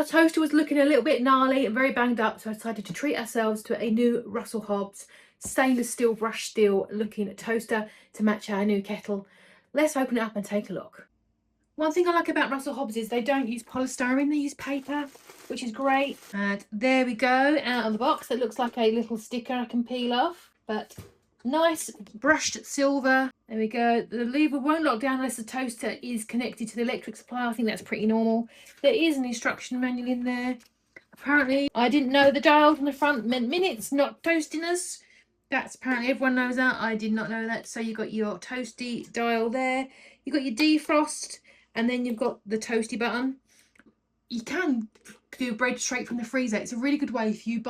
Our toaster was looking a little bit gnarly and very banged up, so I decided to treat ourselves to a new Russell Hobbs stainless steel, brushed steel looking toaster to match our new kettle. Let's open it up and take a look. One thing I like about Russell Hobbs is they don't use polystyrene, they use paper, which is great. And there we go, out of the box. It looks like a little sticker I can peel off, but nice brushed silver. There we go. The lever won't lock down unless the toaster is connected to the electric supply. I think that's pretty normal. There is an instruction manual in there. Apparently, I didn't know the dials on the front meant minutes, not toastiness. That's apparently everyone knows that. I did not know that. So you've got your toasty dial there. You've got your defrost, and then you've got the toasty button. You can do bread straight from the freezer. It's a really good way if you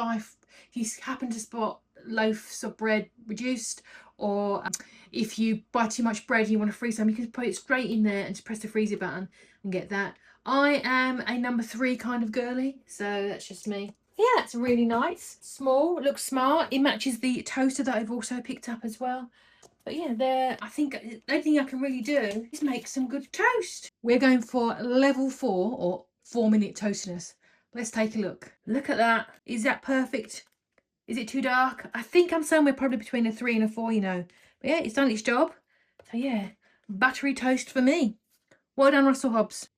happen to spot loaves of bread reduced, or if you buy too much bread and you want to freeze some, you can put it straight in there and just press the freezer button and get that. I am a number 3 kind of girly, so that's just me. Yeah, it's really nice, small, it looks smart. It matches the toaster that I've also picked up as well. But yeah, I think the only thing I can really do is make some good toast. We're going for level 4 or 4-minute toastiness. Let's take a look. Look at that. Is that perfect? Is it too dark? I think I'm somewhere probably between a 3 and a 4, you know. But yeah, it's done its job. So yeah, buttery toast for me. Well done, Russell Hobbs.